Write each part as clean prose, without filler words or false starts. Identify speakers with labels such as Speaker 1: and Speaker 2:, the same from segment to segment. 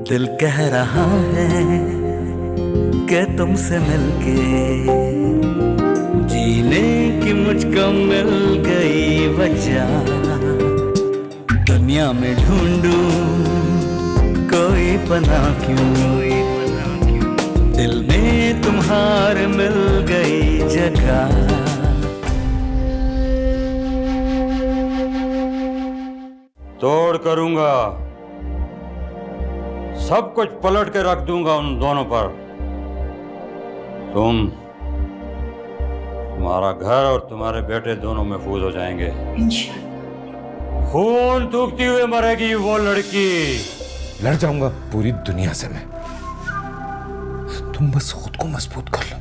Speaker 1: दिल कह रहा है कि तुमसे मिलके जीने की मुझको मिल गई वजह। दुनिया में ढूंढूं कोई पनाह क्यों, दिल में तुम्हारे मिल गई जगह।
Speaker 2: तोड़ करूंगा, सब कुछ पलट के रख दूंगा उन दोनों पर। तुम्हारा घर और तुम्हारे बेटे दोनों महफूज हो जाएंगे। खून थूकती हुए मरेगी वो लड़की।
Speaker 3: लड़ जाऊंगा पूरी दुनिया से मैं, तुम बस खुद को मजबूत कर लो,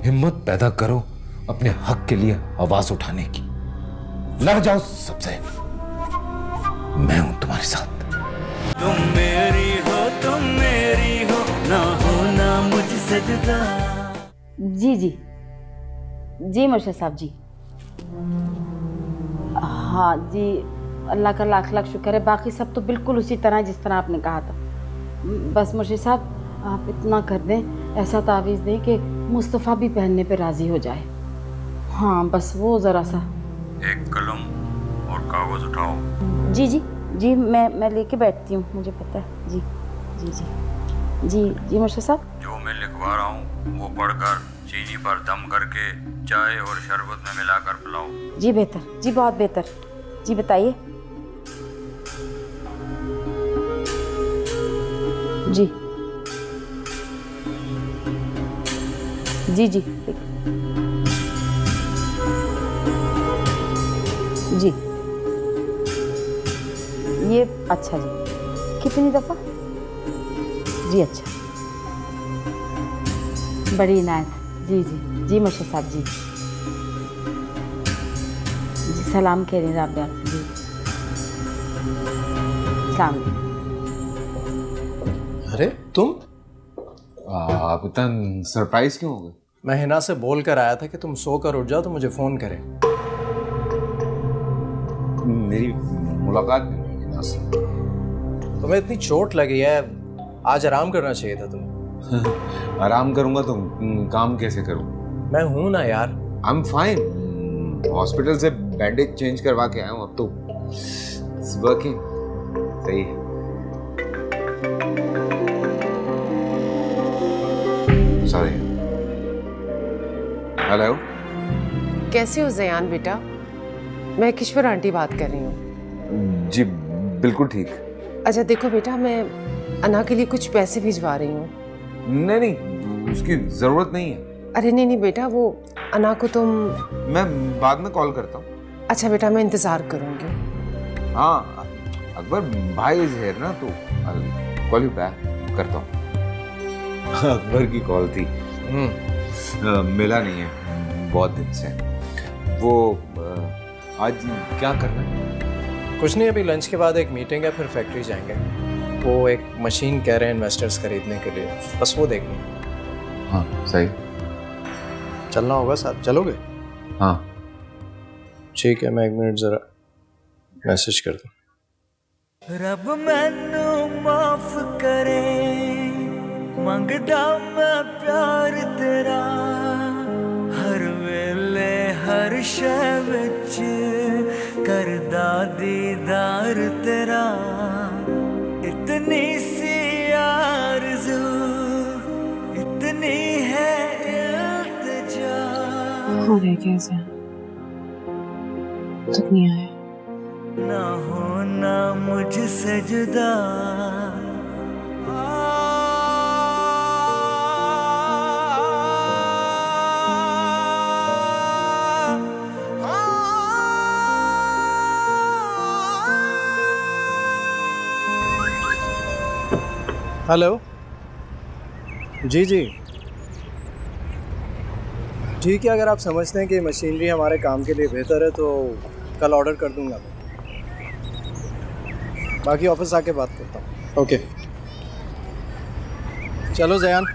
Speaker 3: हिम्मत पैदा करो अपने हक के लिए आवाज उठाने की। लड़ जाओ सबसे, मैं हूं तुम्हारे साथ।
Speaker 1: तुम मेरी हो ना होना मुझसे जुदा।
Speaker 4: जी जी जी मुर्शिद साहब जी। हाँ जी, अल्लाह का लाख लाख शुक्र है, बाकी सब तो बिल्कुल उसी तरह जिस तरह आपने कहा था। बस मुर्शिद साहब आप इतना कर दें, ऐसा तावीज़ दें कि मुस्तफ़ा भी पहनने पे राज़ी हो जाए। हाँ बस वो ज़रा सा।
Speaker 2: एक कलम और कागज उठाओ।
Speaker 4: जी जी जी, मैं लेके बैठती हूँ, मुझे पता है। जी जी जी जी जी मुर्शिद साहब।
Speaker 2: जो मैं लिखवा रहा हूँ वो पढ़कर चीनी पर दम करके चाय और शरबत में मिलाकर पिलाओ।
Speaker 4: जी बेहतर, जी बहुत बेहतर। जी बताइए। जी जी जी जी ये अच्छा जी, कितनी दफ़ा? जी अच्छा, बड़ी इनायत। जी जी जी मुर्शिद साहब जी। जी सलाम कह रहे हैं राबिया जी। सलाम।
Speaker 5: अरे तुम?
Speaker 3: आप इतना सरप्राइज क्यों हो गए?
Speaker 5: मैं हिना से बोल कर आया था कि तुम सोकर उठ जाओ तो मुझे फ़ोन करें।
Speaker 3: मेरी मुलाकात भी हुई हिना से।
Speaker 5: तुम्हें इतनी चोट लगी है, आज आराम करना चाहिए था तुम्हें।
Speaker 3: आराम करूंगा तो काम कैसे करूं?
Speaker 5: मैं हूं ना यार।
Speaker 3: आई एम फाइन, हॉस्पिटल से बैंडेज चेंज करवा के आया हूं, अब तो वर्किंग सही है। सॉरी। हेलो,
Speaker 6: कैसे हो जयान बेटा? मैं किश्वर आंटी बात कर रही हूँ।
Speaker 3: जी बिल्कुल ठीक।
Speaker 6: अच्छा देखो बेटा, मैं अना के लिए कुछ पैसे भिजवा रही हूँ।
Speaker 3: नहीं नहीं, उसकी जरूरत नहीं है।
Speaker 6: अरे नहीं नहीं बेटा, वो अना को तुम।
Speaker 3: मैं बाद में कॉल करता हूँ।
Speaker 6: अच्छा बेटा, मैं इंतज़ार करूँगी।
Speaker 3: हाँ, अकबर भाई इज हियर ना, तो कॉल यू बैक करता हूँ। अकबर की कॉल थी, मिला नहीं है बहुत दिन से। वो आज क्या करना है?
Speaker 5: कुछ नहीं, अभी लंच के बाद एक मीटिंग है, फिर फैक्ट्री जाएंगे। वो एक मशीन कह रहे हैं इन्वेस्टर्स खरीदने के लिए, बस वो देखनी है।
Speaker 3: हाँ सही।
Speaker 5: चलना होगा साथ, चलोगे?
Speaker 3: हाँ
Speaker 5: ठीक है, मैं एक मिनट ज़रा मैसेज कर दूँ।
Speaker 1: रब मैनू माफ करे, मंगदा मैं प्यार तेरा, हर वेले हर शै विच करदा दीदार तेरा। इतनी सी आरज़ू, इतनी है इल्तिजा।
Speaker 7: हो गया कैसे? तक नहीं आया।
Speaker 1: ना होना मुझसे जुदा।
Speaker 5: हेलो जी जी ठीक है, अगर आप समझते हैं कि मशीनरी हमारे काम के लिए बेहतर है तो कल ऑर्डर कर दूंगा मैं। बाकी ऑफिस आके बात करता हूँ। ओके चलो जयान।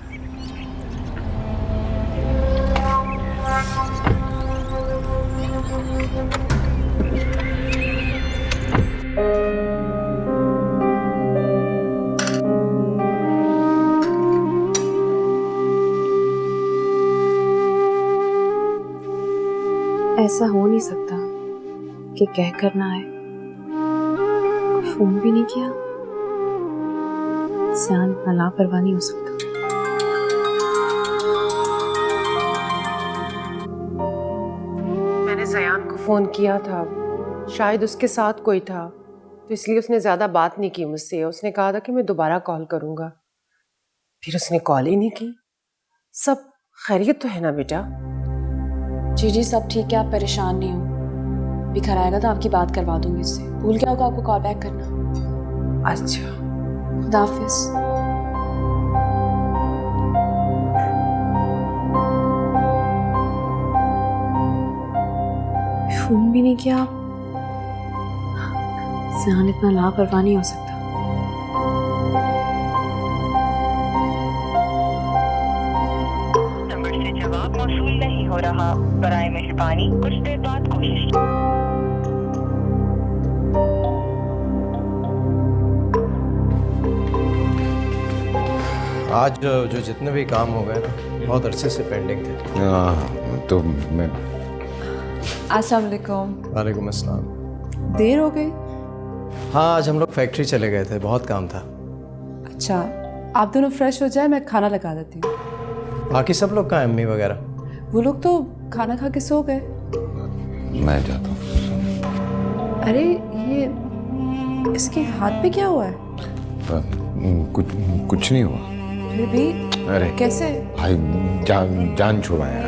Speaker 7: ऐसा हो नहीं सकता कि कह कर ना आए। फोन भी नहीं किया। ज़यान इतना लापरवाह नहीं हो सकता।
Speaker 6: मैंने ज़यान को फ़ोन किया था, शायद उसके साथ कोई था, तो इसलिए उसने ज़्यादा बात नहीं की मुझसे। उसने कहा था कि मैं दोबारा कॉल करूँगा, फिर उसने कॉल ही नहीं की। सब खैरियत तो है ना बेटा?
Speaker 7: जी सब ठीक है, आप परेशान नहीं हो। बिखर आएगा तो आपकी बात करवा दूंगी उससे। भूल गया होगा आपको कॉल बैक करना।
Speaker 6: अच्छा,
Speaker 7: खुदा हाफिज़। फोन भी नहीं किया। ज़यान इतना लापरवाह नहीं हो सकता।
Speaker 8: नंबर से जवाब मौसूल नहीं हो रहा, बराए मेहरबानी कुछ देर बाद कोशिश।
Speaker 5: आज जो जितने भी काम हो गए ना, बहुत अरसे से पेंडिंग थे।
Speaker 3: तो मैं
Speaker 9: अस्सलाम वालेकुम।
Speaker 5: वालेकुम अस्सलाम।
Speaker 9: देर हो गई?
Speaker 5: हाँ, आज हम लोग फैक्ट्री चले गए थे, बहुत काम था।
Speaker 9: अच्छा, आप दोनों फ्रेश हो जाए, मैं खाना लगा देती हूँ।
Speaker 5: बाकी सब लोग कहाँ, अम्मी वगैरह?
Speaker 9: वो लोग तो खाना खा के सो गए।
Speaker 3: मैं जाता हूँ।
Speaker 9: अरे ये इसके हाथ पे क्या हुआ है?
Speaker 3: कुछ नहीं हुआ।
Speaker 9: फिर भी
Speaker 3: अरे
Speaker 9: कैसे?
Speaker 3: भाई जान छुड़ाया।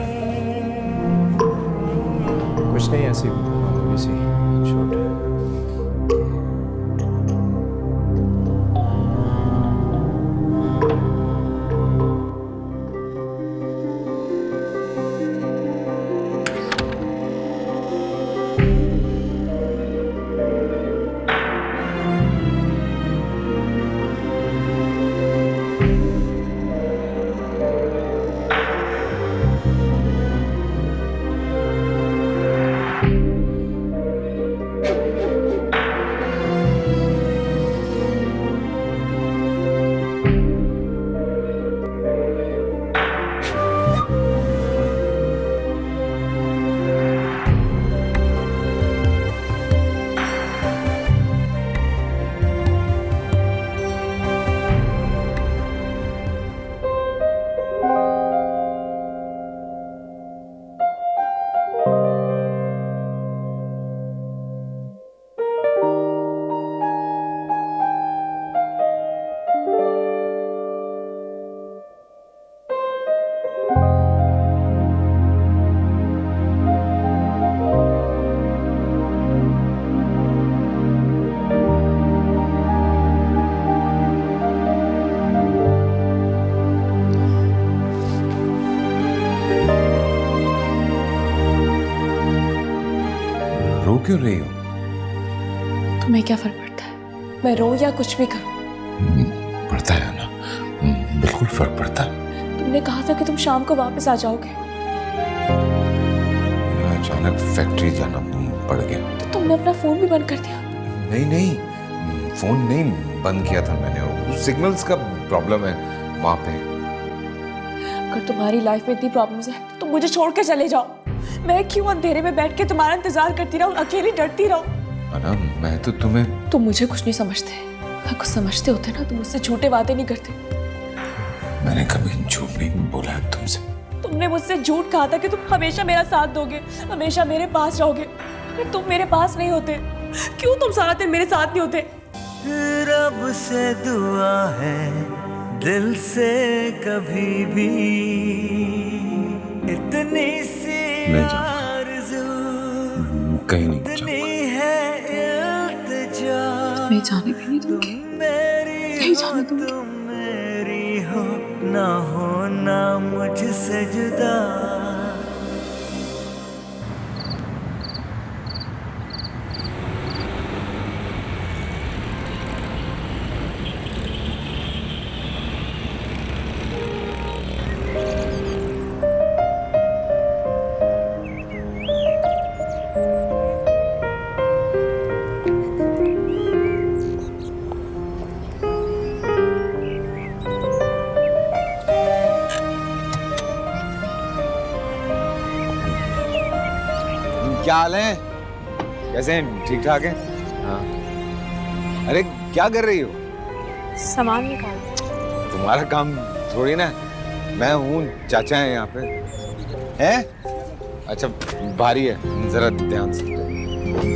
Speaker 5: कुछ नहीं, ऐसी मामूली सी चोट है।
Speaker 3: रो क्यों रही हो?
Speaker 7: तुम्हें क्या फर्क पड़ता है मैं रो या कुछ भी करूं?
Speaker 3: पड़ता है ना, बिल्कुल फर्क पड़ता है।
Speaker 7: तुमने कहा था कि तुम शाम को वापस आ जाओगे।
Speaker 3: अचानक फैक्ट्री जाना पड़ गया।
Speaker 7: तो तुमने अपना फोन भी बंद कर दिया?
Speaker 3: नहीं, फोन नहीं बंद किया था मैंने। सिग्नल्स का प्रॉब्लम है वहां पे।
Speaker 7: अगर तुम्हारी लाइफ में इतनी प्रॉब्लम्स है तो मुझे छोड़ के चले जाओ। मैं क्यों अंधेरे में बैठ के तुम्हारा इंतजार करती रहूं, अकेली डरती रहूं?
Speaker 3: अना, मैं तो तुम्हें...
Speaker 7: तुम मुझे कुछ नहीं समझते। अगर कुछ समझते होते ना तो मुझसे झूठे वादे नहीं करते।
Speaker 3: मैंने कभी झूठ नहीं बोला है तुमसे।
Speaker 7: तुमने मुझसे झूठ कहा था कि तुम हमेशा मेरा साथ दोगे, हमेशा मेरे पास रहोगे। अगर तुम मेरे पास नहीं होते, क्यों तुम सारा दिन मेरे साथ नहीं होते?
Speaker 1: रब से दुआ है दिल से कभी भी इतनी सी आरज़ू
Speaker 3: कहीं नहीं
Speaker 1: इतनी है इल्तिजा।
Speaker 7: मैं जाने भी नहीं दूंगी, नहीं जाने दूंगी।
Speaker 1: तुम मेरी हो ना हो ना मुझसे जुदा।
Speaker 10: क्या हाल है? कैसे हैं? ठीक ठाक हैं? हाँ। अरे क्या कर रही हो?
Speaker 7: सामान निकाल।
Speaker 10: तुम्हारा काम थोड़ी ना, मैं हूँ, चाचा है यहाँ पे। हैं? अच्छा भारी है, जरा ध्यान से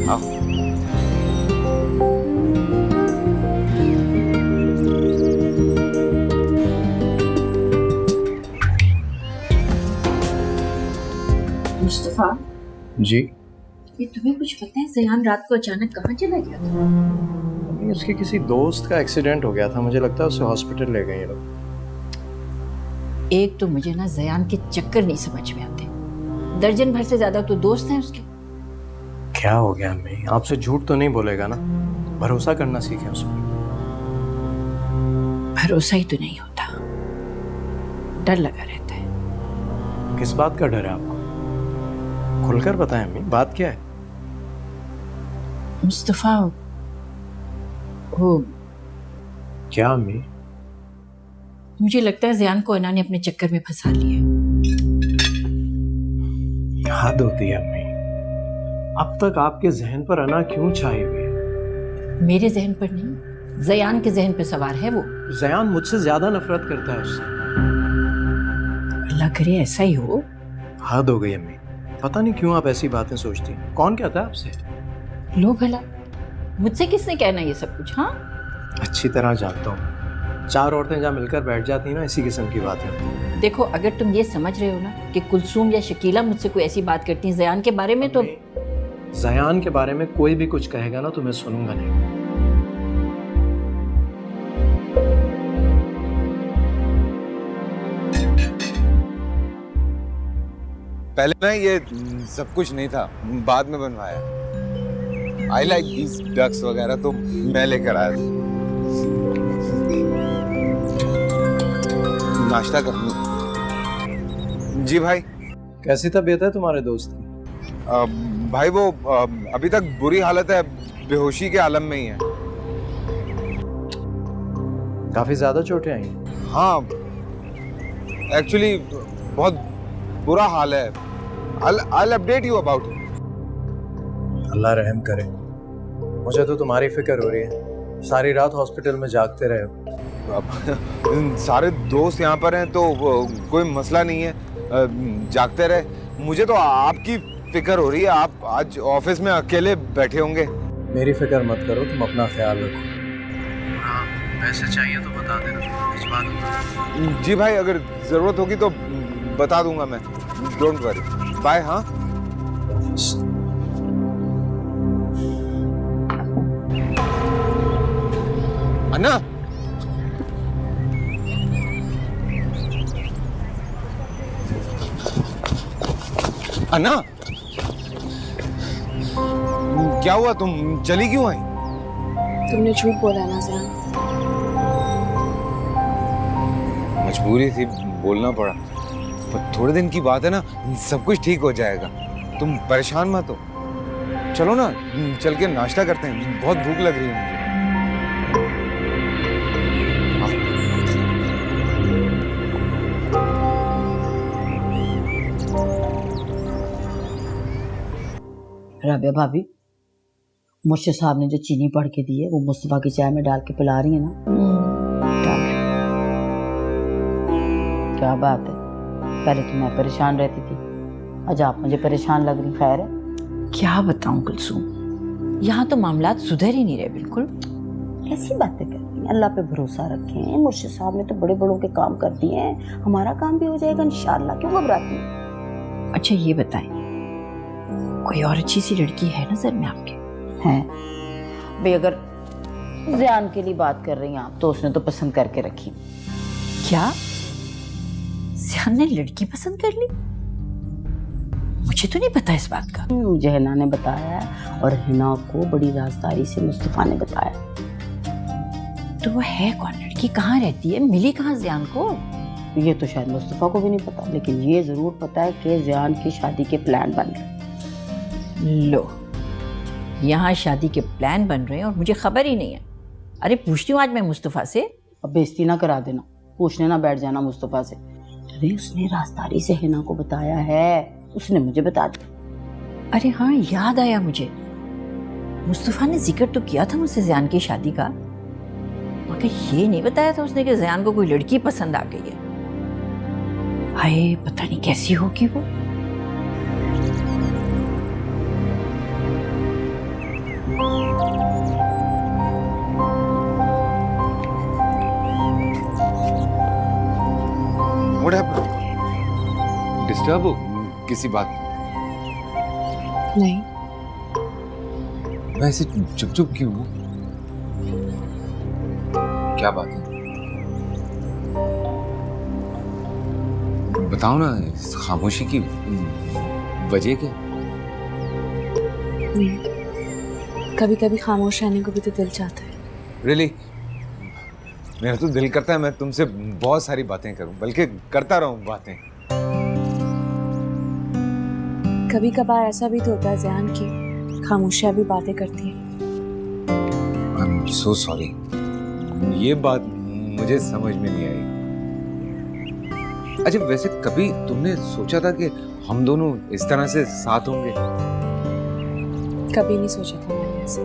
Speaker 10: आओ।
Speaker 11: मुस्तफा
Speaker 5: जी।
Speaker 11: ये तुम्हें कुछ पता है जयान रात को अचानक कहाँ चला गया था?
Speaker 5: अभी उसके किसी दोस्त का एक्सीडेंट हो गया था, मुझे लगता है उसे हॉस्पिटल ले गए ये लोग।
Speaker 11: एक तो मुझे ना जयान के चक्कर नहीं समझ में आते, दर्जन भर से ज्यादा तो दोस्त हैं उसके।
Speaker 5: क्या हो गया अम्मी? आपसे झूठ तो नहीं बोलेगा ना? भरोसा करना सीखें उस पर।
Speaker 11: भरोसा ही तो नहीं होता, डर लगा रहता है।
Speaker 5: किस बात का डर है आपको? खुलकर बताएं अम्मी, बात क्या है?
Speaker 11: मुस्तफा वो
Speaker 5: क्या अम्मी?
Speaker 11: मुझे लगता है जयान को अना ने अपने चक्कर में फंसा लिया।
Speaker 5: हद होती है अम्मी, अब तक आपके जहन पर अना क्यों छाई हुई है?
Speaker 11: मेरे जहन पर नहीं, जयान के जहन पर सवार है वो।
Speaker 5: जयान मुझसे ज्यादा नफरत करता है उससे।
Speaker 11: अल्लाह करे ऐसा ही हो।
Speaker 5: हद हो गई अम्मी, पता नहीं क्यों आप ऐसी बातें सोचती हैं। कौन कहता है आपसे?
Speaker 11: लो भला, मुझसे किसने कहना ये सब कुछ? हाँ,
Speaker 5: अच्छी तरह जानता हूँ, 4 औरतें जहाँ मिलकर बैठ जाती हैं ना, इसी किस्म की बातें होती हैं।
Speaker 11: देखो अगर तुम ये समझ रहे हो ना कि कुलसूम या शकीला मुझसे कोई ऐसी बात करती हैं जयान के बारे में, तो
Speaker 5: जयान के बारे में कोई भी कुछ कहेगा ना तो मैं सुनूंगा नहीं।
Speaker 10: पहले ना ये सब कुछ नहीं था, बाद में बनवाया। आई लाइक दीज डक्स वगैरह तो मैं लेकर आया था। नाश्ता कर लूं? जी भाई।
Speaker 5: कैसी तबीयत है तुम्हारे दोस्त की?
Speaker 10: भाई वो अभी तक बुरी हालत है, बेहोशी के आलम में ही है।
Speaker 5: काफी ज्यादा चोटें आई हैं?
Speaker 10: हाँ, एक्चुअली बहुत बुरा हाल है। I'll update you about it.
Speaker 5: अल्लाह रहम करे। मुझे तो तुम्हारी फिक्र हो रही है, सारी रात हॉस्पिटल में जागते रहे हो।
Speaker 10: अब सारे दोस्त यहाँ पर हैं तो कोई मसला नहीं है, जागते रहे। मुझे तो आपकी फिक्र हो रही है, आप आज ऑफिस में अकेले बैठे होंगे।
Speaker 5: मेरी फिक्र मत करो, तुम अपना ख्याल रखो। हाँ, पैसे चाहिए तो बता देना, भिजवा दूंगा।
Speaker 10: जी भाई, अगर जरूरत होगी तो बता दूंगा मैं, डोंट वरी। बाय। हाँ, अन्ना, अन्ना, क्या हुआ? तुम चली क्यों आई?
Speaker 7: तुमने झूठ बोला ना जयान।
Speaker 10: मजबूरी थी, बोलना पड़ा। पर थोड़े दिन की बात है ना, सब कुछ ठीक हो जाएगा। तुम परेशान मत हो। चलो ना, चल के नाश्ता करते हैं, बहुत भूख लग रही है मुझे।
Speaker 11: राबिया भाभी, मुर्शिद साहब ने जो चीनी पड़ के दी है वो मुस्तफा की चाय में डाल के पिला रही है ना? क्या बात है, पहले तो मैं परेशान रहती थी, आज आप मुझे परेशान लग रही। खैर है? क्या बताऊं कुलसूम, यहाँ तो मामलात सुधर ही नहीं रहे बिल्कुल। ऐसी बातें करती हैं, अल्लाह पे भरोसा रखें। मुर्शिद साहब ने तो बड़े बड़ों के काम कर दिए हैं, हमारा काम भी हो जाएगा इंशाल्लाह। क्यों घबराती हैं? अच्छा ये बताएं, कोई और अच्छी सी लड़की है नजर में आपके? हैं भाई, अगर ज़यान के लिए बात कर रही हैं आप तो उसने तो पसंद करके रखी। क्या ज़यान ने लड़की पसंद कर ली? मुझे तो नहीं पता इस बात का। मुझे हिना ने बताया है, और हिना को बड़ी राजदारी से मुस्तफा ने बताया। तो वो है कौन लड़की, कहाँ रहती है, मिली कहाँ ज़यान को? ये तो शायद मुस्तफा को भी नहीं पता, लेकिन ये जरूर पता है कि ज़यान की शादी के प्लान बन रहे हैं। लो, यहाँ शादी के प्लान बन रहे हैं और मुझे खबर ही नहीं है। अरे पूछती हूँ आज मैं मुस्तफा से। अब बेइज्जती ना करा देना, पूछने ना बैठ जाना मुस्तफा से। अरे उसने राजदारी से हिना को बताया है, उसने मुझे बता दिया। अरे हाँ, याद आया मुझे, मुस्तफ़ा ने जिक्र तो किया था मुझसे ज़यान की शादी का, मगर ये नहीं बताया था उसने कि ज़यान को कोई लड़की पसंद आ गई है। हाय, पता नहीं कैसी होगी वो।
Speaker 10: What happened? डिस्टर्ब हो किसी बात?
Speaker 6: नहीं।
Speaker 10: वैसे चुप चुप क्यों हो? क्या बात है? बताओ ना, इस खामोशी की वजह क्या?
Speaker 7: नहीं, कभी कभी खामोश रहने को भी तो दिल चाहता है।
Speaker 10: Really? मेरा तो दिल करता है मैं तुमसे बहुत सारी बातें करूं, बल्कि करता रहूं बातें।
Speaker 7: कभी कभार ऐसा भी तो होता है ज़यान की खामोशियाँ भी बातें करती है।
Speaker 10: I'm so sorry. ये बात मुझे समझ में नहीं आई। अच्छा, वैसे कभी तुमने सोचा था कि हम दोनों इस तरह से साथ होंगे?
Speaker 7: कभी नहीं सोचा था मैंने ऐसे।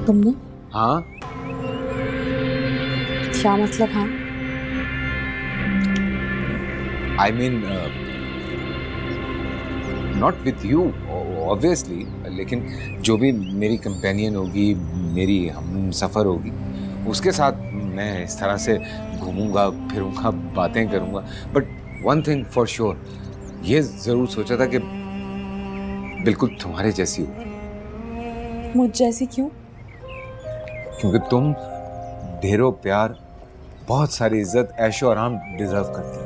Speaker 7: तुमने?
Speaker 10: हाँ।
Speaker 7: क्या मतलब? हाँ,
Speaker 10: I mean, not with you, obviously, लेकिन जो भी मेरी कंपेनियन होगी, मेरी हम सफ़र होगी, उसके साथ मैं इस तरह से घूमूंगा फिरूंगा, बातें करूंगा। But one thing for sure, ये ज़रूर सोचा था कि बिल्कुल तुम्हारे जैसी हो।
Speaker 7: मुझ जैसी क्यों?
Speaker 10: क्योंकि तुम ढेरों प्यार, बहुत सारी इज्जत, ऐशो आराम डिजर्व करती हो।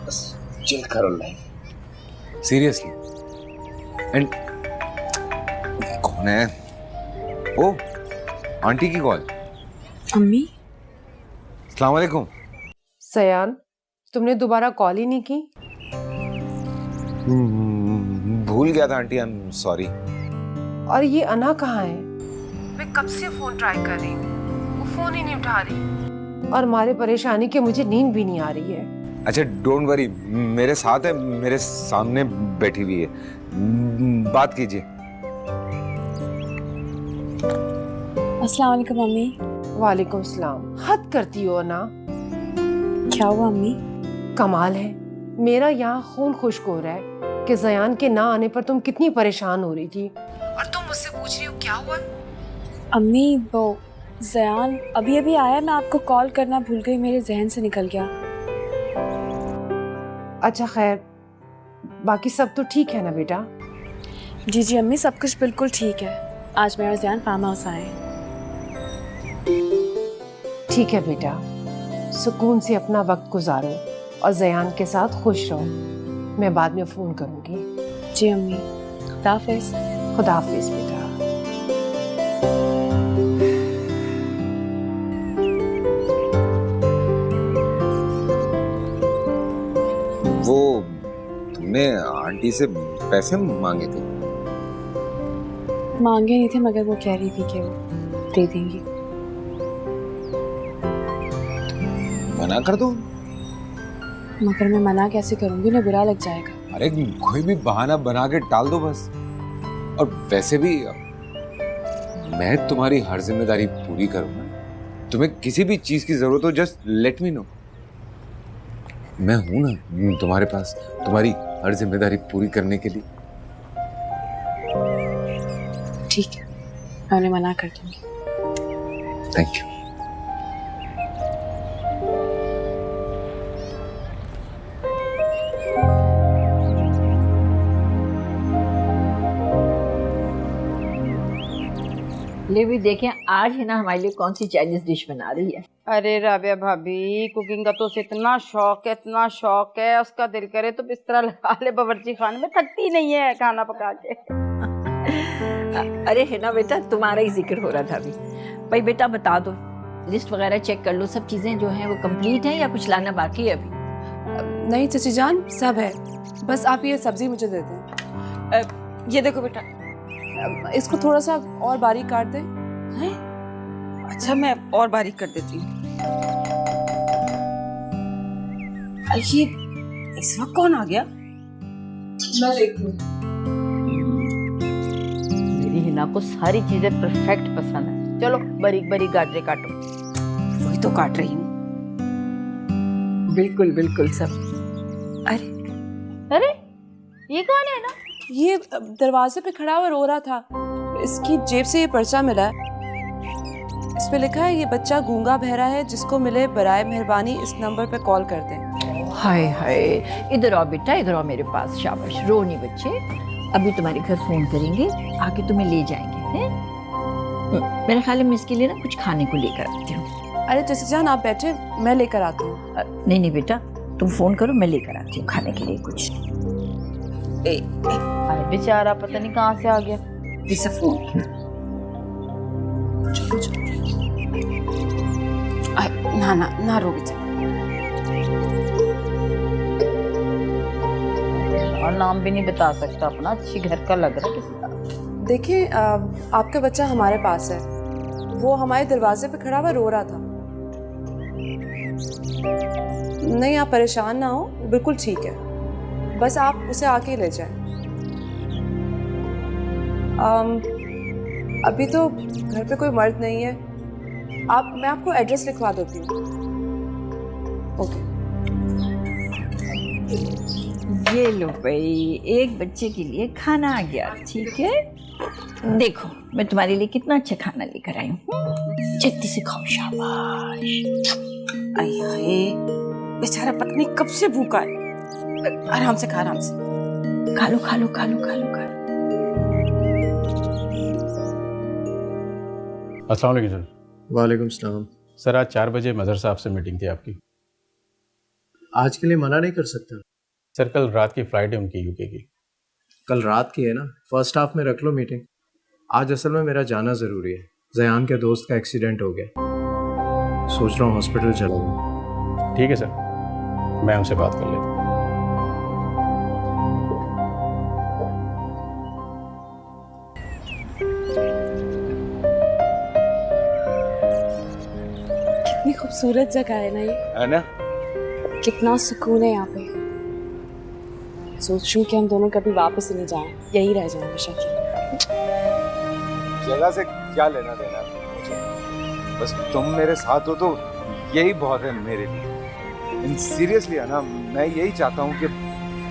Speaker 10: बस चिल करो लाइफ, सीरियसली। एंड कौन है? ओ, आंटी की कॉल।
Speaker 7: अम्मी?
Speaker 10: अस्सलाम वालेकुम।
Speaker 6: सयान, तुमने दोबारा कॉल ही नहीं की?
Speaker 10: भूल गया था आंटी, आई एम सॉरी।
Speaker 6: और ये अना कहाँ है? मैं कब से फोन ट्राई कर रही हूँ, वो फोन ही नहीं उठा रही, और मारे परेशानी के मुझे नींद भी नहीं आ रही है।
Speaker 10: अच्छा, डोंट वरी, मेरे साथ है, मेरे सामने बैठी हुई है, बात कीजिए।
Speaker 7: अस्सलाम वालेकुम अम्मी।
Speaker 6: वालेकुम सलाम। हद करती हो ना।
Speaker 7: क्या हुआ अम्मी?
Speaker 6: कमाल है, मेरा यहाँ खून खुश्क हो रहा है कि ज़यान के ना आने पर तुम कितनी परेशान हो रही थी, और तुम मुझसे पूछ रही हो क्या हुआ?
Speaker 7: अम्मी, वो ज़यान अभी अभी आया, मैं आपको कॉल करना भूल गई, मेरे जहन से निकल गया।
Speaker 6: अच्छा खैर, बाकी सब तो ठीक है ना बेटा?
Speaker 7: जी जी अम्मी, सब कुछ बिल्कुल ठीक है। आज मेरा ज़यान फार्म हाउस आए हैं।
Speaker 6: ठीक है बेटा, सुकून से अपना वक्त गुजारो और ज़यान के साथ खुश रहो। मैं बाद में फ़ोन करूँगी।
Speaker 7: जी अम्मी, खुदा हाफिज़।
Speaker 6: खुदा हाफिज़ बेटा।
Speaker 10: वो तुमने आंटी से पैसे मांगे थे?
Speaker 7: मांगे नहीं थे, मगर वो कह रही थी कि वो दे देंगी।
Speaker 10: मना कर दो।
Speaker 7: मगर मैं मना कैसे करूंगी, उन्हें बुरा लग जाएगा।
Speaker 10: अरे कोई भी बहाना बना के टाल दो बस। और वैसे भी मैं तुम्हारी हर जिम्मेदारी पूरी करूंगा। तुम्हें किसी भी चीज की जरूरत हो, जस्ट लेट मी नो। मैं हूं ना तुम्हारे पास, तुम्हारी हर जिम्मेदारी पूरी करने के लिए।
Speaker 7: ठीक है, मैं उन्हें मना कर दूंगी।
Speaker 10: Thank you.
Speaker 11: ले भी देखें आज है ना हमारे लिए कौन सी चाइनीज डिश बना रही है।
Speaker 4: अरे राबिया भाभी, कुकिंग का तो उसे इतना शौक है, इतना शौक है, उसका दिल करे तो बिस्तरा लगा ले बावर्ची खाने में, थकती नहीं है खाना पका के।
Speaker 11: अरे है ना बेटा, तुम्हारा ही जिक्र हो रहा था अभी। भाई बेटा बता दो, लिस्ट वगैरह चेक कर लो, सब चीज़ें जो हैं वो कंप्लीट हैं या कुछ लाना बाकी है अभी?
Speaker 9: नहीं चाची जान, सब है, बस आप ये सब्जी मुझे दे दें। ये देखो बेटा, इसको थोड़ा सा और बारीक काट दें।
Speaker 12: हैं? अच्छा, मैं और बारीक कर देती हूँ। ये इस वक्त कौन आ गया?
Speaker 9: मैं देखती हूँ।
Speaker 11: मेरी हिना को सारी चीजें परफेक्ट पसंद है। चलो बारीक बारीक गाजरे काटो।
Speaker 9: वही तो काट रही हूँ। बिल्कुल बिल्कुल सब। अरे
Speaker 11: अरे ये कौन है ना?
Speaker 9: ये दरवाजे पे खड़ा हुआ रो रहा था। इसकी जेब से ये पर्चा मिला है। इस पे लिखा है ये बच्चा गूंगा बहरा है, जिसको मिले बराए मेहरबानी इस नंबर पे कॉल कर दें।
Speaker 11: हाय हाय, इधर आओ बेटा, इधर आओ मेरे पास। शाबाश, रो नहीं बच्चे। अभी तुम्हारे घर फोन करेंगे, आके तुम्हें ले जाएंगे हैं? मेरे ख्याल में इसके लिए ना कुछ खाने को लेकर आती हूँ।
Speaker 9: अरे जैसे जान आप बैठे, मैं लेकर आती हूँ।
Speaker 11: नहीं नहीं बेटा, तुम फोन करो, मैं लेकर आती हूँ खाने के लिए कुछ। अरे बेचारा पता नहीं कहाँ से आ गया।
Speaker 9: इसे फोन। चलो चलो। ना ना ना रो बेटा।
Speaker 11: और नाम भी नहीं बता सकता अपना, अच्छी घर का लग रहा है किसी का।
Speaker 9: देखिए आपका बच्चा हमारे पास है। वो हमारे दरवाजे पे खड़ा हुआ रो रहा था। नहीं आप परेशान ना हो, बिल्कुल ठीक है। बस आप उसे आके ले जाएं। अभी तो घर पे कोई मर्द नहीं है। मैं आपको एड्रेस लिखवा देती हूँ। ओके।
Speaker 11: ये लो भाई, एक बच्चे के लिए खाना आ गया, ठीक है? देखो मैं तुम्हारे लिए कितना अच्छा खाना लेकर आई हूँ। जल्दी से खाओ, शाबाश।
Speaker 12: अये बेचारा पता नहीं कब से भूखा है। आराम से खा, आराम से
Speaker 11: खा लो खा लो खा लो खा लो खा लो।
Speaker 13: अस्सलाम वालेकुम सर।
Speaker 5: वालेकुम सलाम।
Speaker 13: सर आज 4 बजे मदर साहब से मीटिंग थी आपकी।
Speaker 5: आज के लिए मना नहीं कर सकता।
Speaker 13: सर कल रात की फ्लाइट है उनकी यूके की।
Speaker 5: कल रात की है ना, फर्स्ट हाफ में रख लो मीटिंग। आज असल में मेरा जाना ज़रूरी है। जयान के दोस्त का एक्सीडेंट हो गया, सोच रहा हूँ हॉस्पिटल चला जाऊँ।
Speaker 13: ठीक है सर, मैं उनसे बात कर लेता हूँ।
Speaker 9: कितनी खूबसूरत जगह है ना ये,
Speaker 10: है ना?
Speaker 9: कितना सुकून है यहाँ पे। सोच रही हूँ कि हम दोनों कभी वापस नहीं जाएं, यही रह जाएं हमेशा के लिए।
Speaker 10: जगह से क्या लेना देना मुझे, बस तुम मेरे साथ हो तो यही बहुत है मेरे लिए। सीरियसली है ना, मैं यही चाहता हूँ कि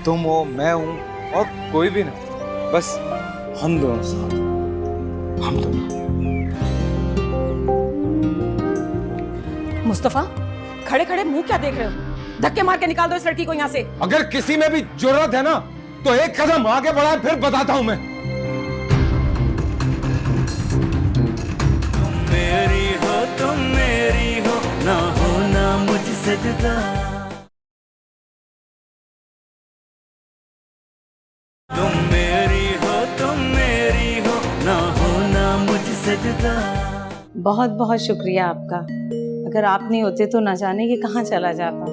Speaker 10: तुम हो, मैं हूँ और कोई भी ना, बस हम दोनों साथ, हम दोनों।
Speaker 12: मुस्तफा खड़े खड़े मुंह क्या देख रहे हो? धक्के मार के निकाल दो इस लड़की को यहाँ से।
Speaker 10: अगर किसी में भी जरूरत है ना तो एक कदम आगे बढ़ा, फिर बताता हूँ मैं।
Speaker 1: तुम मेरी हो ना होना मुझसे जुदा। तुम मेरी हो ना होना मुझसे जुदा।
Speaker 12: बहुत बहुत शुक्रिया आपका। अगर आप नहीं होते तो ना जाने कि कहाँ चला जाता।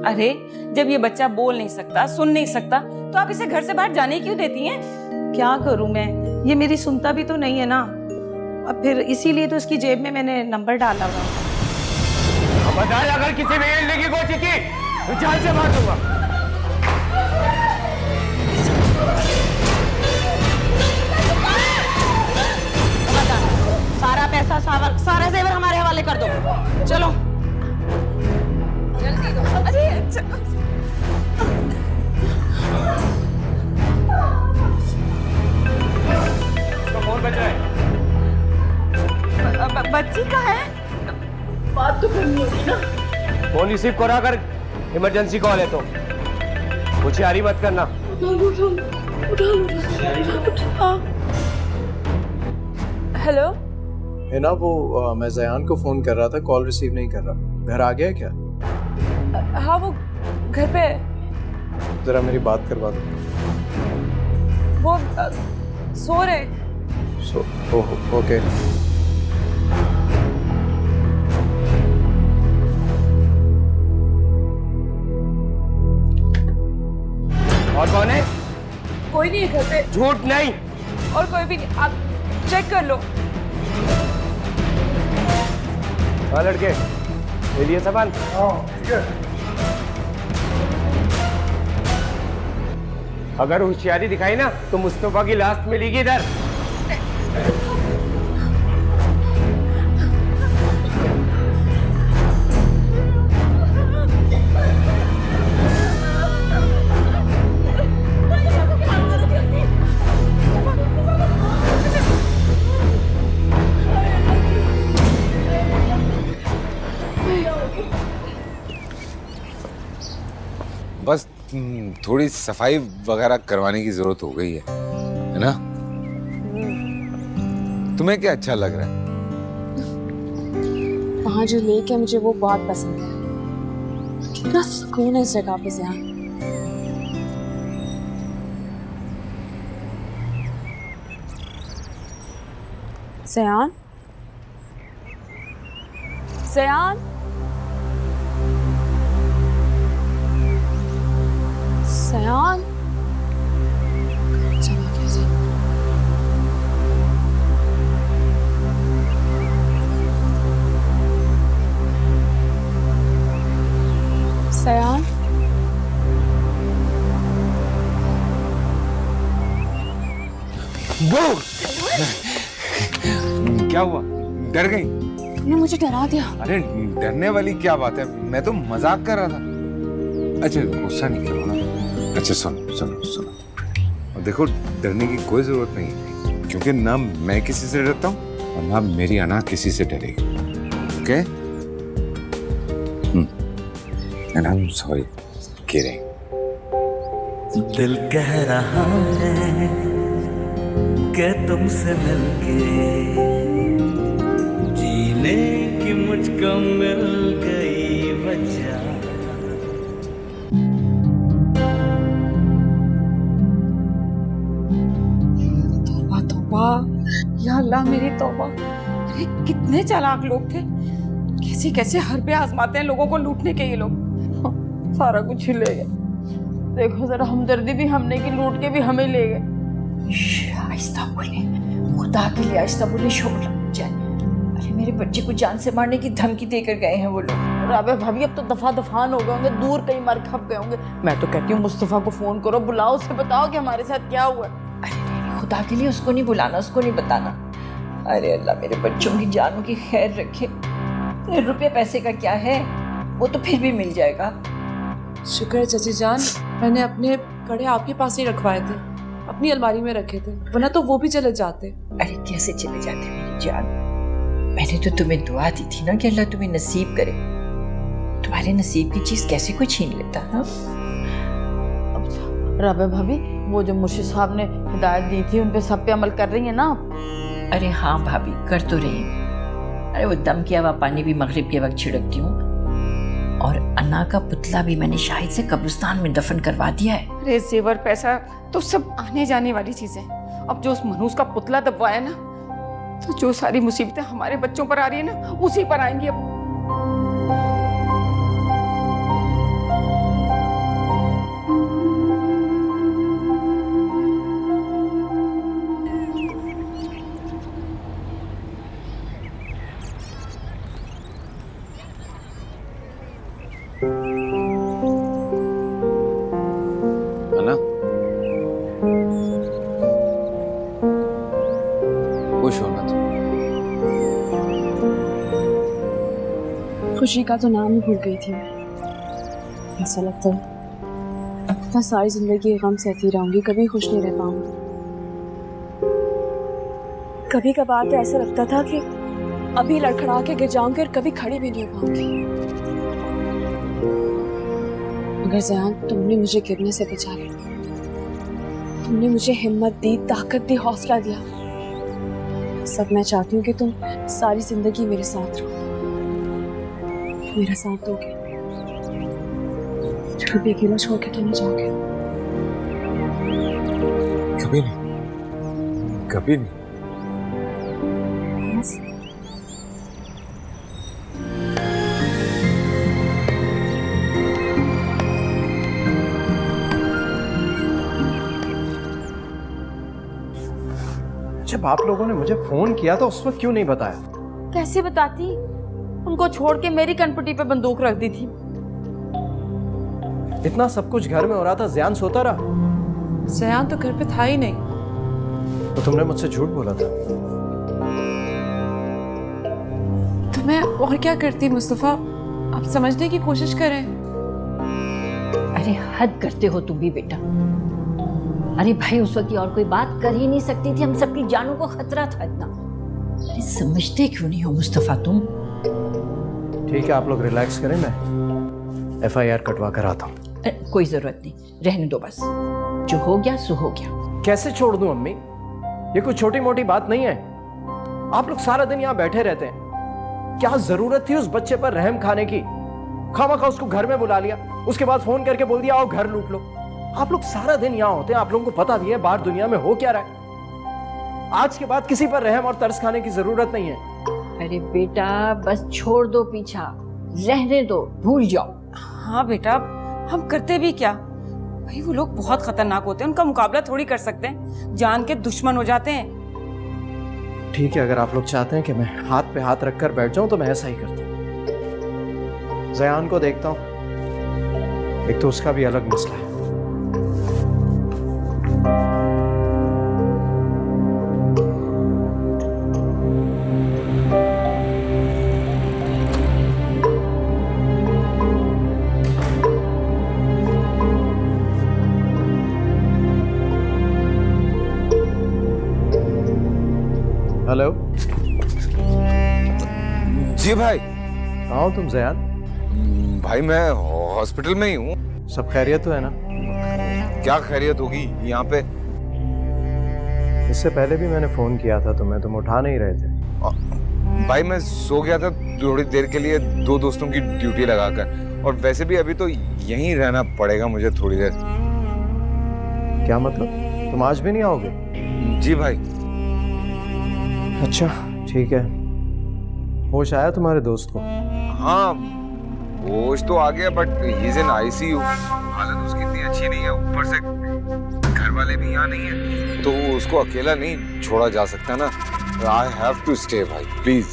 Speaker 12: अरे जब ये बच्चा बोल नहीं सकता, सुन नहीं सकता, तो आप इसे घर से बाहर जाने क्यों देती हैं? क्या करूं मैं, ये मेरी सुनता भी तो नहीं है ना। अब फिर इसीलिए तो इसकी जेब में मैंने नंबर डाला हुआ।
Speaker 10: खबरदार, अगर किसी ने हिलने की कोशिश की तो जान से मार दूंगा।
Speaker 12: सारा पैसा सारा जेवर हमारे हवाले कर दो। चलो जल्दी दो। अरे
Speaker 10: फोन बज रहा है।
Speaker 12: बच्ची का है, बात तो करनी होगी ना।
Speaker 10: फोन रिसीव करा कर, इमरजेंसी कॉल है तो कुछ यारी मत करना।
Speaker 9: हेलो।
Speaker 5: है ना वो मैं जयान को फोन कर रहा था, कॉल रिसीव नहीं कर रहा। घर आ गया क्या?
Speaker 9: हाँ वो घर पे है।
Speaker 5: जरा मेरी बात करवा दो।
Speaker 9: वो सो रहे।
Speaker 5: ओके।
Speaker 10: और कौन है?
Speaker 9: कोई नहीं है घर पे।
Speaker 10: झूठ नहीं।
Speaker 9: और कोई भी नहीं, आप चेक कर लो।
Speaker 10: हाँ लड़के, ले लिए सामान? अगर होशियारी दिखाई ना तो मुस्तफा की लाश मिलेगी इधर। बस थोड़ी सफाई वगैरह करवाने की जरूरत हो गई है ना? तुम्हें क्या अच्छा लग रहा है?
Speaker 7: वहाँ जो लेक है मुझे वो बहुत पसंद है। कितना सुकून है इस जगह पे ज़यान। ज़यान, ज़यान, ज़यान, चला गया ज़यान। ज़यान,
Speaker 10: क्या हुआ? डर गई?
Speaker 7: ने मुझे डरा दिया।
Speaker 10: अरे डरने वाली क्या बात है, मैं तो मजाक कर रहा था। अच्छा गुस्सा नहीं करो ना। अच्छा सुनो सुनो सुनो, और देखो डरने की कोई जरूरत नहीं, क्योंकि ना मैं किसी से डरता हूँ और ना मेरी अना किसी से डरेगी। Okay? And I am sorry kidding.
Speaker 1: दिल कह रहा है कि तुमसे मिलके जीने की मुझको मिल गई वजह।
Speaker 7: तौबा तौबा, या अल्लाह मेरी तौबा। अरे कितने चालाक लोग थे, कैसे कैसे हर पे आजमाते हैं लोगों को लूटने के ये लोग। सारा कुछ ही ले गए। देखो जरा हमदर्दी भी हमने की, लूट के भी हमें ले गए।
Speaker 11: आहिस्ता बोले, खुदा के लिए आहिस्ता बोले, शोर मच जाए। अरे मेरे बच्चे को जान से मारने की धमकी देकर गए हैं वो लोग।
Speaker 4: राबे भाभी अब तो दफा दफान हो गए होंगे, दूर कहीं मर खप गए होंगे। मैं तो कहती हूँ मुस्तफा को फोन करो, बुलाओ, उसे बताओ कि हमारे साथ क्या हुआ।
Speaker 11: अरे नहीं, खुदा के लिए उसको नहीं बुलाना, उसको नहीं बताना। अरे अल्लाह मेरे बच्चों की जानों की खैर रखे। रुपये पैसे का क्या है, वो तो फिर भी मिल जाएगा।
Speaker 9: शुक्र है चाची जान, मैंने अपने कड़े आपके पास ही रखवाए थे, अपनी अलमारी में रखे थे, वरना तो वो भी चले जाते।
Speaker 11: अरे कैसे चले जाते मेरी जान, मैंने तो तुम्हें दुआ दी थी ना कि अल्लाह तुम्हें नसीब करे। तुम्हारे नसीब की चीज कैसे कोई छीन लेता है?
Speaker 4: राबे भाभी, वो जो मुर्शिद साहब ने हिदायत दी थी उन पे सब पे अमल कर रही है ना?
Speaker 11: अरे हाँ भाभी, कर तो रही हूँ। अरे वो दम किया हुआ पानी भी मगरिब के वक्त छिड़कती हूँ, और अन्ना का पुतला भी मैंने शाहिद से कब्रिस्तान में दफन करवा दिया है।
Speaker 7: अरे जेवर पैसा तो सब आने जाने वाली चीजें। अब जो उस मनूस का पुतला दबवाया ना, तो जो सारी मुसीबतें हमारे बच्चों पर आ रही है ना, उसी पर आएंगी अब।
Speaker 10: अन्ना, खुश हो ना तुम?
Speaker 7: खुशी का तो नाम ही भूल गई थी मैं। ऐसा लगता है अब मैं सारी जिंदगी गम सहती रहूंगी, कभी खुश नहीं रह पाऊंगी। कभी कभार तो ऐसा लगता था कि अभी लड़खड़ा के गिर जाऊंगी और कभी खड़ी भी नहीं हो पाऊंगी। मगर ज़यान, तुमने मुझे गिरने से बचा लिया। तुमने मुझे हिम्मत दी, ताकत दी, हौसला दिया। सब मैं चाहती हूँ कि तुम सारी जिंदगी मेरे साथ रहो, मेरा साथ दोगे, कभी अकेला छोड़ के तो नहीं जाओगे।
Speaker 10: कभी नहीं, कभी नहीं।
Speaker 5: जब आप लोगों ने मुझे फोन किया था उस वक्त क्यों नहीं बताया?
Speaker 4: कैसे बताती? उनको छोड़ के मेरी कनपटी पे बंदूक रख दी थी।
Speaker 5: इतना सब कुछ घर में हो रहा था, ज़यान सोता रहा।
Speaker 9: ज़यान तो घर पे था ही नहीं।
Speaker 5: तो तुमने मुझसे झूठ बोला था।
Speaker 9: तो मैं और क्या करती मुस्तफ़ा, आप समझने की कोशिश करें।
Speaker 11: अरे हद करते हो तुम भी बेटा। अरे भाई उस वक्त और कोई बात कर ही नहीं सकती थी, हम सबकी जानों को खतरा था इतना। अरे समझते क्यों नहीं हो मुस्तफ़ा तुम?
Speaker 5: ठीक है, आप लोग रिलैक्स करें, मैं FIR कटवा कर आता हूँ।
Speaker 11: कोई जरूरत नहीं, रहने दो बस। जो हो गया सो हो गया।
Speaker 5: कैसे छोड़ दूं अम्मी? ये कोई छोटी मोटी बात नहीं है। आप लोग सारा दिन यहाँ बैठे रहते हैं, क्या जरूरत थी उस बच्चे पर रहम खाने की? खामखा उसको घर में बुला लिया, उसके बाद फोन करके बोल दिया आओ घर लूट लो। आप लोग सारा दिन यहाँ होते हैं, आप लोगों को पता भी है बाहर दुनिया में हो क्या रहा है। आज के बाद किसी पर रहम और तरस खाने की जरूरत नहीं है।
Speaker 11: अरे बेटा बस छोड़ दो पीछा, रहने दो, भूल जाओ।
Speaker 12: हाँ बेटा, हम करते भी क्या भाई, वो लोग बहुत खतरनाक होते हैं, उनका मुकाबला थोड़ी कर सकते हैं, जान के दुश्मन हो जाते हैं।
Speaker 5: ठीक है, अगर आप लोग चाहते हैं कि मैं हाथ पे हाथ रखकर बैठ जाऊं तो मैं ऐसा ही करता हूं। ज़यान को देखता हूं, एक तो उसका भी अलग मसला है। हेलो
Speaker 10: जी भाई।
Speaker 5: कहाँ हो तुम ज़यान?
Speaker 10: भाई मैं हॉस्पिटल में ही हूँ।
Speaker 5: सब खैरियत तो है ना?
Speaker 10: क्या खैरियत होगी यहाँ पे?
Speaker 5: इससे पहले भी मैंने फोन किया था तुम्हें, तुम उठा नहीं रहे थे।
Speaker 10: भाई मैं सो गया था थोड़ी देर के लिए, दो दोस्तों की ड्यूटी लगाकर, और वैसे भी अभी तो यहीं रहना पड़ेगा मुझे थोड़ी देर।
Speaker 5: क्या मतलब, तुम आज भी नहीं आओगे?
Speaker 10: जी भाई।
Speaker 5: अच्छा ठीक है। होश आया तुम्हारे दोस्त को?
Speaker 10: हाँ होश तो आ गया, but he is in ICU। हालत उसकी इतनी अच्छी नहीं है, ऊपर से घर वाले भी यहाँ नहीं है, तो उसको अकेला नहीं छोड़ा जा सकता ना। आई हैव टू स्टे भाई, प्लीज।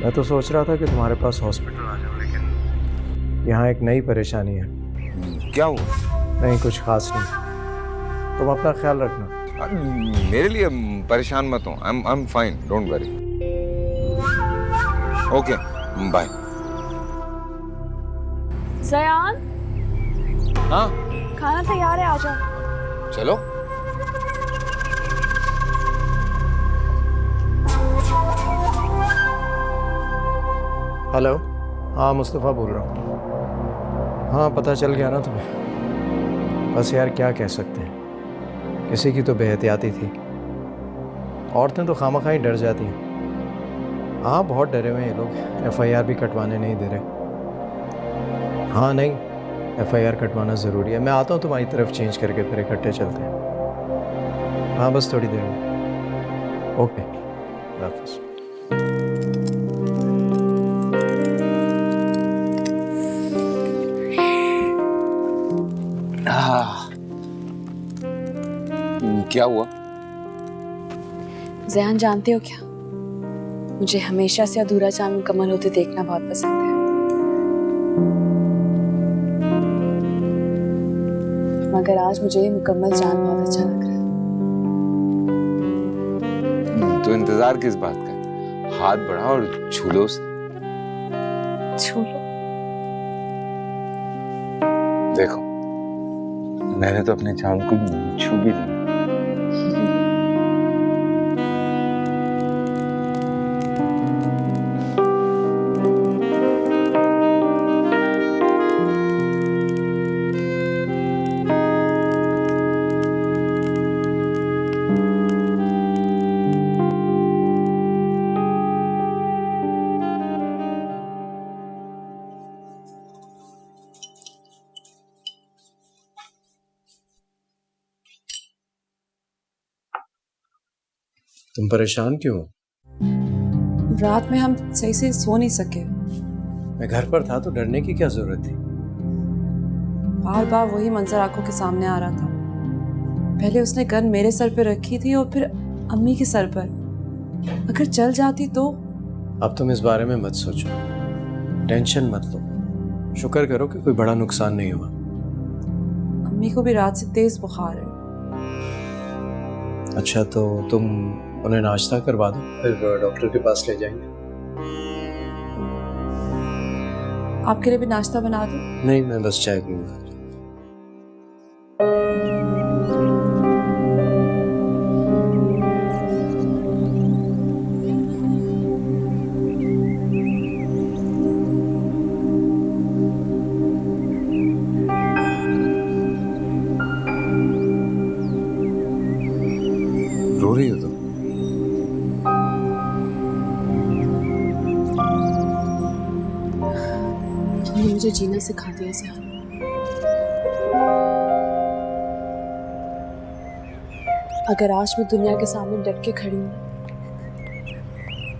Speaker 5: मैं तो सोच रहा था कि तुम्हारे पास हॉस्पिटल आ जाऊं, लेकिन यहाँ एक नई परेशानी है।
Speaker 10: क्या हुआ?
Speaker 5: नहीं कुछ खास नहीं, तुम अपना ख्याल रखना।
Speaker 10: मेरे लिए परेशान मत हो, I am fine, don't worry. Okay bye.
Speaker 9: Zayan,
Speaker 10: हाँ
Speaker 9: खाना तैयार है, आ जाओ।
Speaker 10: चलो।
Speaker 5: हेलो, हाँ मुस्तफ़ा बोल रहा हूँ। हाँ पता चल गया ना तुम्हें? बस यार क्या कह सकते हैं, किसी की तो बेहतियाती थी। औरतें तो खामखा ही डर जाती हैं। हाँ बहुत डरे हुए हैं ये लोग, FIR भी कटवाने नहीं दे रहे। हाँ नहीं, FIR कटवाना ज़रूरी है। मैं आता हूँ तुम्हारी तरफ चेंज करके, फिर इकट्ठे चलते हैं। हाँ बस थोड़ी देर में। ओके हाफ़िज़।
Speaker 10: क्या हुआ?
Speaker 9: ज़यान जानते हो क्या, मुझे हमेशा से अधूरा चांद मुकम्मल होते देखना बहुत पसंद है, मगर आज मुझे ये मुकम्मल चांद बहुत अच्छा लग रहा है।
Speaker 10: तो इंतजार किस बात का? हाथ बढ़ा और छू लो उसे।
Speaker 9: छू लो।
Speaker 10: देखो मैंने तो अपने चांद को छू भी लिया।
Speaker 5: तुम परेशान क्यों हो?
Speaker 9: रात में हम सही से सो नहीं सके।
Speaker 5: मैं घर पर था तो डरने की क्या जरूरत थी?
Speaker 9: बार बार वही मंजर आंखों के सामने आ रहा था। पहले उसने गन मेरे सर पर रखी थी और फिर अम्मी के सर पर। अगर चल जाती तो?
Speaker 5: अब तुम इस बारे में मत सोचो, टेंशन मत लो, शुक्र करो कि कोई बड़ा नुकसान नहीं हुआ।
Speaker 9: अम्मी को भी रात से तेज बुखार है।
Speaker 5: अच्छा तो तुम उन्हें नाश्ता करवा दो, फिर डॉक्टर के पास ले जाएंगे।
Speaker 9: आपके लिए भी नाश्ता बना दूं?
Speaker 5: नहीं, मैं बस चाय पीऊंगा।
Speaker 10: रो रही हो तुम?
Speaker 9: तुमने मुझे जीना सिखा दिया ज़यान। अगर आज मैं दुनिया के सामने डट के खड़ी हूँ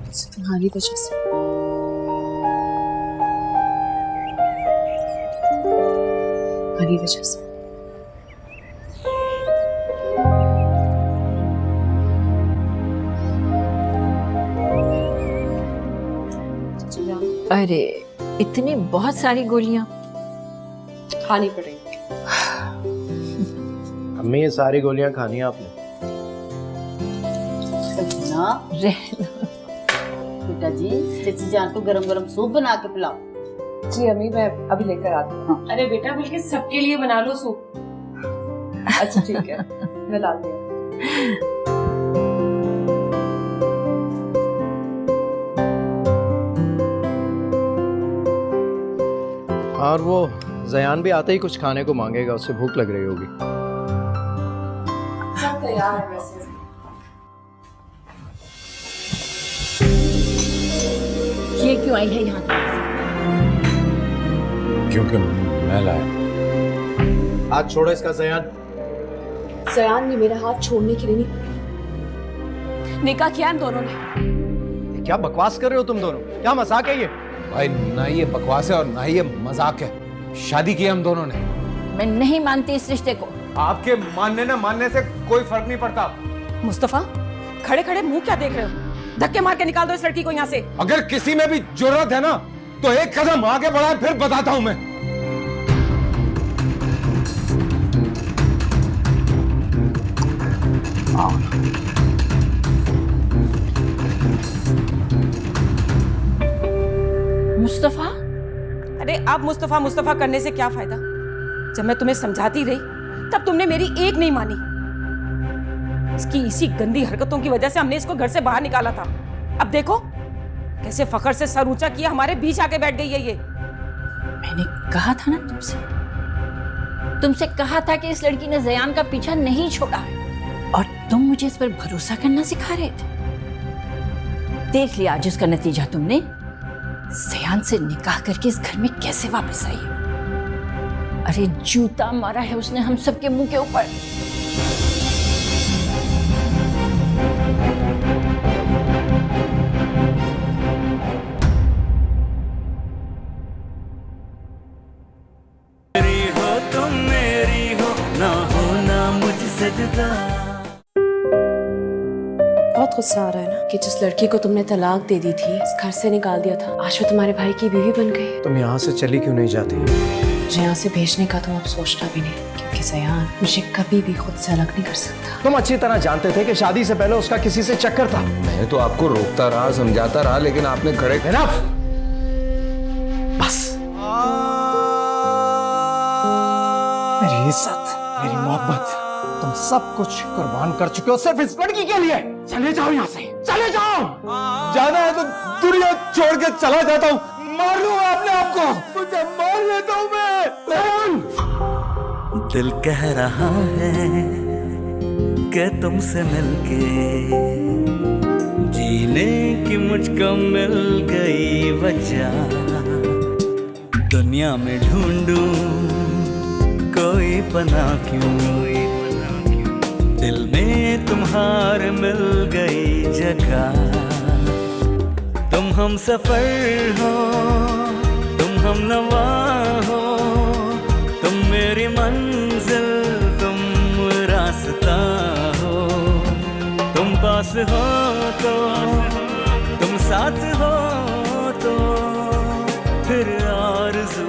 Speaker 9: तो सिर्फ तुम्हारी वजह से। तुम्हारी वजह से।
Speaker 11: अरे इतनी बहुत सारी गोलियां
Speaker 9: खानी पड़ेगी।
Speaker 5: अम्मी ये सारी गोलियां खानी है आपने?
Speaker 4: ना बेटा जी, जैसी जान को गरम गरम सूप बना के पिलाओ।
Speaker 9: जी अम्मी, मैं अभी लेकर आती हूँ। अरे बेटा, बल्कि सबके लिए बना लो सूप। अच्छा ठीक है, मैं लाती हूँ।
Speaker 5: और वो जयान भी आते ही कुछ खाने को मांगेगा, उससे भूख लग रही होगी।
Speaker 9: सब तैयार है वैसे।
Speaker 11: ये क्यों आई है यहाँ?
Speaker 3: क्योंकि मैं लाया।
Speaker 5: हाथ छोड़ो इसका जयान।
Speaker 9: जयान ने मेरा हाथ छोड़ने के लिए नहीं, निकाह किया इन दोनों ने।
Speaker 5: क्या बकवास कर रहे हो तुम दोनों? क्या मजाक है ये?
Speaker 3: भाई ना ये बकवास है और ना ये मजाक है। शादी की हम दोनों ने।
Speaker 11: मैं नहीं मानती इस रिश्ते को।
Speaker 3: आपके मानने ना मानने से कोई फर्क नहीं पड़ता।
Speaker 12: मुस्तफा, खड़े खड़े मुंह क्या देख रहे हो? धक्के मार के निकाल दो इस लड़की को यहाँ से।
Speaker 3: अगर किसी में भी जरूरत है ना तो एक कदम आगे बढ़ाए, फिर बताता हूं मैं।
Speaker 11: मुस्तफा,
Speaker 12: अरे अब मुस्तफा मुस्तफा करने से क्या फायदा? जब मैं तुम्हें समझाती रही तब तुमने मेरी एक नहीं मानी। इसकी इसी गंदी हरकतों की वजह से हमने इसको घर से बाहर निकाला था। अब देखो कैसे फखर से सर ऊंचा किया हमारे बीच आके बैठ गई है ये।
Speaker 11: मैंने कहा था ना तुमसे कहा था कि इस लड़की ने जयान का पीछा नहीं छोड़ा और तुम मुझे इस पर भरोसा करना सिखा रहे थे। देख लिया आज उसका नतीजा। तुमने जयान से निकाह करके इस घर में कैसे वापस आई हो। अरे जूता मारा है उसने हम सबके मुंह के ऊपर।
Speaker 1: मेरी हो तुम मेरी हो, ना होना मुझसे जुदा।
Speaker 9: बहुत गुस्सा आ रहा है ना कि जिस लड़की को तुमने तलाक दे दी थी, इस घर से निकाल दिया था, आज वो तुम्हारे भाई की बीवी बन गई।
Speaker 5: तुम यहाँ से चली क्यों नहीं जाती?
Speaker 9: मुझे यहाँ से भेजने का तुम अब सोचना भी नहीं, क्योंकि जयान मुझे कभी भी खुद से अलग नहीं कर सकता।
Speaker 5: तुम अच्छी तरह जानते थे कि शादी से पहले उसका किसी से चक्कर था।
Speaker 10: मैं तो आपको रोकता रहा, समझाता रहा, लेकिन आपने खड़े
Speaker 5: Enough! बस। मेरी इज्जत, मेरी मोहब्बत, तुम सब कुछ कुर्बान कर चुके हो सिर्फ इस लड़की के लिए। चले जाओ यहाँ से, चले जाओ।
Speaker 3: जाना है तो दुनिया छोड़ के चला जाता हूँ। मार लूंगा अपने आप को, मुझे मार लेता हूँ मैं।
Speaker 1: दिल कह रहा है कि तुमसे मिलके जीने की मुझको मिल गई वजह। दुनिया में ढूंढूं कोई पनाह क्यों, दिल में तुम्हारे मिल गई जगह। तुम हम सफर हो, तुम हम नवा हो, तुम मेरी मंजिल, तुम रास्ता हो। तुम पास हो तो, तुम साथ हो तो फिर आरज़ू